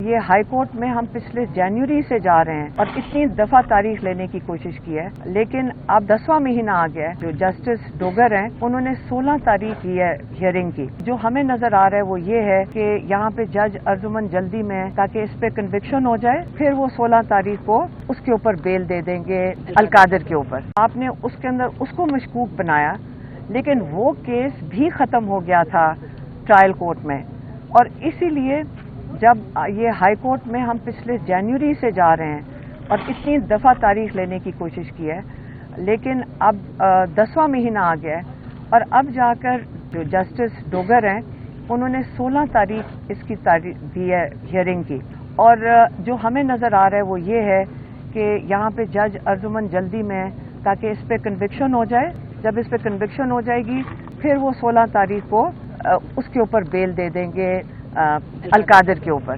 ये high court में हम पिछले जनवरी से जा रहे हैं और इतनी दफा तारीख लेने की कोशिश की है, लेकिन अब 10वां महीना आ गया है। जो जस्टिस डोगर हैं उन्होंने 16 तारीख की है हियरिंग की। जो हमें नजर आ रहा है वो ये है कि यहाँ पे जज अर्जुमन जल्दी में, ताकि इस पे कन्विक्शन हो जाए, फिर वो 16 तारीख को उसके ऊपर बेल दे देंगे अलकादर के ऊपर। आपने उसके अंदर उसको मशकूक बनाया, लेकिन वो केस भी खत्म हो गया था ट्रायल कोर्ट में, और इसीलिए जब ये हाई कोर्ट में हम पिछले जनवरी से जा रहे हैं और इतनी दफा तारीख लेने की कोशिश की है, लेकिन अब 10वां महीना आ गया है और अब जाकर जो जस्टिस डोगर हैं उन्होंने 16 तारीख इसकी तारीख दी है हियरिंग की। और जो हमें नजर आ रहा है वो ये है कि यहाँ पे जज अर्जुमन जल्दी में, ताकि इस पे कन्विक्शन हो जाए। जब इस पे कन्विक्शन हो जाएगी फिर वो 16 तारीख को उसके ऊपर बेल दे देंगे अलकादर के ऊपर।